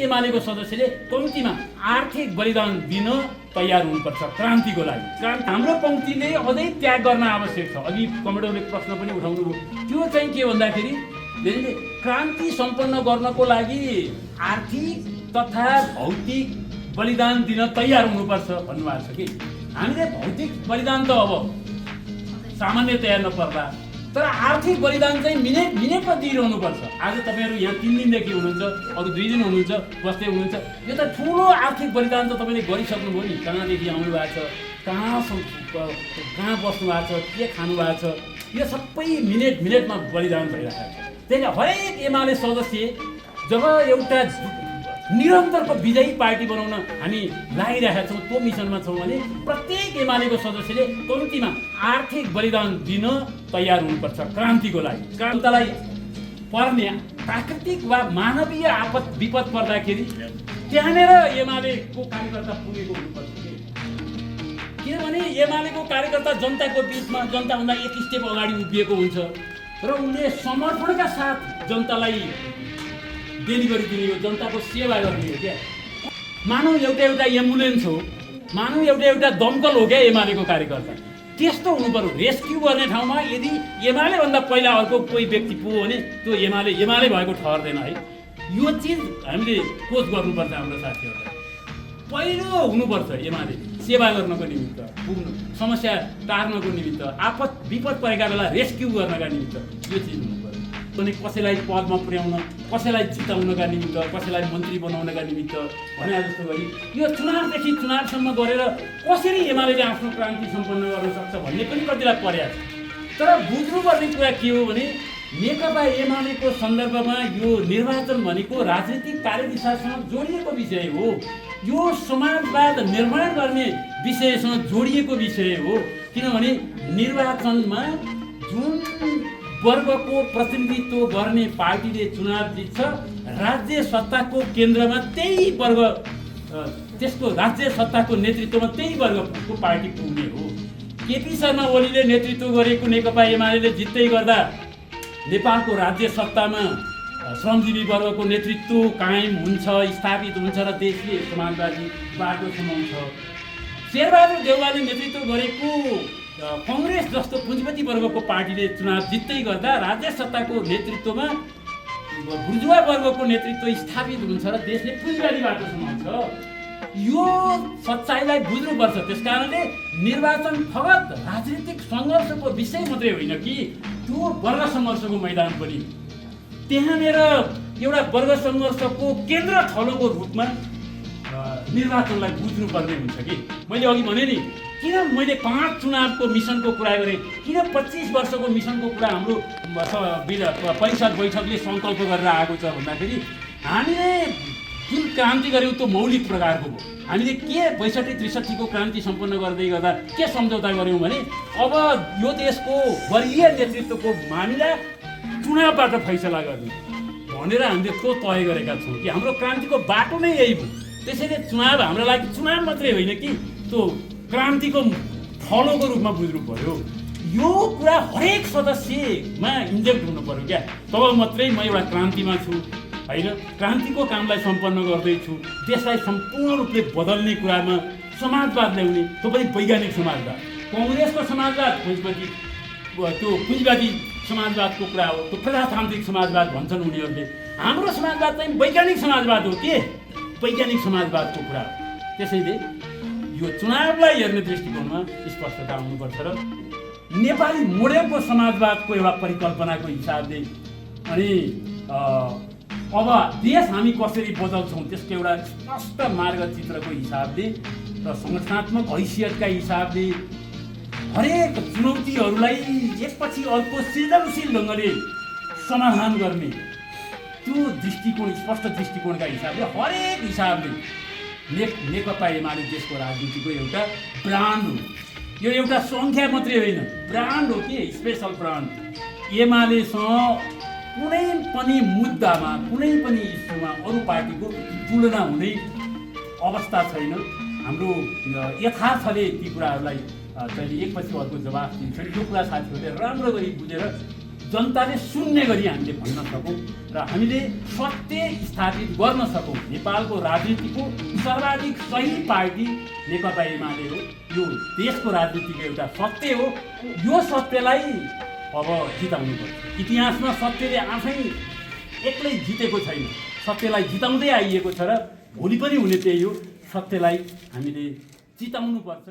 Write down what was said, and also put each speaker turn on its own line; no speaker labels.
एमालेको सदस्यले कम्तीमा आर्थिक बलिदान दिन तयार हुनुपर्छ क्रान्तिको लागि। हाम्रो पङ्क्तिले अझै त्याग गर्न आवश्यक छ। अघि कमेडोले प्रश्न पनि उठाउनु भयो, त्यो चाहिँ के भन्दाखेरि क्रान्ति सम्पन्न गर्नको लागि आर्थिक तथा भौतिक बलिदान दिन तयार हुनुपर्छ भन्नुभएको छ कि हामीले भौतिक बलिदान त अब सामान्यतया नपर्ला, तर आर्थिक बलिदान चाहिँ मिनेटमा दिइरहनुपर्छ। आज तपाईँहरू यहाँ 3 दिनदेखि हुनुहुन्छ, अरू 2 दिन हुनुहुन्छ, बस्दै हुनुहुन्छ, यो त ठुलो आर्थिक बलिदान त तपाईँले गरिसक्नुभयो नि। कहाँदेखि आउनु भएको छ, कहाँ बस्नु भएको छ, के खानु भएको छ, यो सबै मिनेटमा बलिदान भइरहेको छ। त्यही हरेक एमाले सदस्य जब एउटा निरन्तरको विजयी पार्टी बनाउन हामी लागिरहेका छौँ, त्यो मिसनमा छौँ भने प्रत्येक एमालेको सदस्यले कम्तीमा आर्थिक बलिदान दिन तयार हुनुपर्छ क्रान्तिको लागि। क्रान्तिलाई पर्ने प्राकृतिक वा मानवीय आपद विपद पर्दाखेरि त्यहाँनिर एमालेको कार्यकर्ता पुगेको हुनुपर्छ। किनभने एमालेको कार्यकर्ता जनताको बिचमा जनताभन्दा एक स्टेप अगाडि उभिएको हुन्छ र उनले समर्पणका साथ जनतालाई डेलिभरी दिने हो, जनताको सेवा गर्ने हो। क्या मानव एउटा एम्बुलेन्स हो, मानव एउटा दमकल हो क्या एमालेको कार्यकर्ता। त्यस्तो हुनु पर्यो। रेस्क्यु गर्ने ठाउँमा यदि एमाले भन्दा पहिला अर्को कोही व्यक्ति पुग्यो भने त्यो एमाले भएको ठहर्दैन है। यो चिज हामीले कोच गर्नुपर्छ। हाम्रो साथीहरूलाई पहिलो हुनुपर्छ एमाले सेवा गर्नको निमित्त, पुग्नु समस्या टार्नको निमित्त, आपद विपद परेका बेला रेस्क्यु गर्नका निमित्त यो चिज हुनु पर्यो। अनि कसैलाई पदमा पुर्याउन, कसैलाई जिताउनका निमित्त, कसैलाई मन्त्री बनाउनका निमित्त भने जस्तो गरी यो चुनावदेखि चुनावसम्म गरेर कसरी एमालेले आफ्नो क्रान्ति सम्पन्न गर्न सक्छ भन्ने पनि कतिलाई पर्याप्त। तर बुझ्नुपर्ने कुरा के हो भने नेकपा एमालेको सन्दर्भमा यो निर्वाचन भनेको राजनीतिक कार्यदिशासँग जोडिएको विषय हो। यो समाजवाद निर्माण गर्ने विषयसँग जोडिएको विषय हो। किनभने निर्वाचनमा जुन वर्गको प्रतिनिधित्व गर्ने पार्टीले चुनाव जित्छ, राज्य सत्ताको केन्द्रमा त्यही वर्ग, त्यसको राज्य सत्ताको नेतृत्वमा त्यही वर्गको पार्टी पुग्ने हो। केपी शर्मा ओलीले नेतृत्व गरेको नेकपा एमालेले जित्दै गर्दा नेपालको राज्य सत्तामा श्रमजीवी वर्गको नेतृत्व कायम हुन्छ, स्थापित हुन्छ र देशले समाजवादी बाटो समाउँछ। शेरबहादुर देउवाले नेतृत्व गरेको कङ्ग्रेस जस्तो पुँजीपति वर्गको पार्टीले चुनाव जित्दै गर्दा राज्य सत्ताको नेतृत्वमा बुर्जुवा वर्गको नेतृत्व स्थापित हुन्छ र देशले पुँजीवादी बाटो समाउँछ। यो सच्चाइलाई बुझ्नुपर्छ। त्यसकारणले निर्वाचन फगत राजनीतिक सङ्घर्षको विषय मात्रै होइन कि त्यो वर्ग सङ्घर्षको मैदान पनि। त्यहाँनिर एउटा वर्ग सङ्घर्षको केन्द्र थलोको रूपमा निर्वाचनलाई बुझ्नुपर्ने हुन्छ कि मैले अघि भने नि, किन मैले 5 चुनावको मिसनको कुरा गरेँ, किन 25 वर्षको मिसनको कुरा हाम्रो परिषद बैठकले सङ्कल्प गरेर आएको छ भन्दाखेरि हामीले जुन क्रान्ति गऱ्यौँ त्यो मौलिक प्रकारको हो। हामीले के 62-63 को क्रान्ति सम्पन्न गर्दै गर्दा के सम्झौता गऱ्यौँ भने अब यो देशको वर्गीय नेतृत्वको मामिला चुनावबाट फैसला गर्ने भनेर हामीले त्यो तय गरेका छौँ कि हाम्रो क्रान्तिको बाटो नै यही हो। त्यसैले चुनाव हाम्रो लागि चुनाव मात्रै होइन कि त्यो क्रान्तिको थलोको रूपमा बुझ्नु पर्यो। यो कुरा हरेक सदस्यमा इन्जेक्ट हुनु पर्यो क्या। तब मात्रै म एउटा क्रान्तिमा छु होइन, क्रान्तिको कामलाई सम्पन्न गर्दैछु, देशलाई सम्पूर्ण रूपले बदल्ने कुरामा समाजवाद ल्याउने, त्यो पनि वैज्ञानिक समाजवाद। कङ्ग्रेसको समाजवाद त्यो पुँजीवादी समाजवादको कुरा हो, त्यो प्रजातान्त्रिक समाजवाद भन्छन् उनीहरूले। हाम्रो समाजवाद चाहिँ वैज्ञानिक समाजवाद हो के, वैज्ञानिक समाजवादको कुरा हो। त्यसैले यो चुनावलाई हेर्ने दृष्टिकोणमा स्पष्टता आउनुपर्छ र नेपाली मोडेलको समाजवादको एउटा परिकल्पनाको हिसाबले अनि अब देश हामी कसरी बदल्छौँ त्यसको एउटा स्पष्ट मार्गचित्रको हिसाबले र संगठनात्मक हैसियतका हिसाबले हरेक चुनौतीहरूलाई एकपछि अर्को सृजनशील ढङ्गले समाधान गर्ने त्यो दृष्टिकोण, स्पष्ट दृष्टिकोणका हिसाबले हरेक हिसाबले नेकपा एमाले देशको राजनीतिको एउटा ब्रान्ड हो। यो एउटा सङ्ख्या मात्रै होइन, ब्रान्ड हो कि स्पेसल ब्रान्ड। एमालेसँग कुनै पनि मुद्दामा, कुनै पनि इस्युमा अरू पार्टीको तुलना हुने अवस्था छैन। हाम्रो यथार्थले ती कुराहरूलाई चाहिँ एकपछि अर्को जवाफ दिन्छन्। यो कुरा साथीहरूले राम्रो गरी बुझेर जनताले सुन्ने गरी हामीले भन्न सकौँ र हामीले सत्य स्थापित गर्न सकौँ। नेपालको राजनीतिको सर्वाधिक सही पार्टी नेकपा एमाले हो। यो देशको राजनीतिको एउटा सत्य हो। यो सत्यलाई अब जिताउनुपर्छ। इतिहासमा सत्यले आफै एक्लै जितेको छैन, सत्यलाई जिताउँदै आइएको छ र भोलि पनि हुने त्यही हो। सत्यलाई हामीले जिताउनुपर्छ।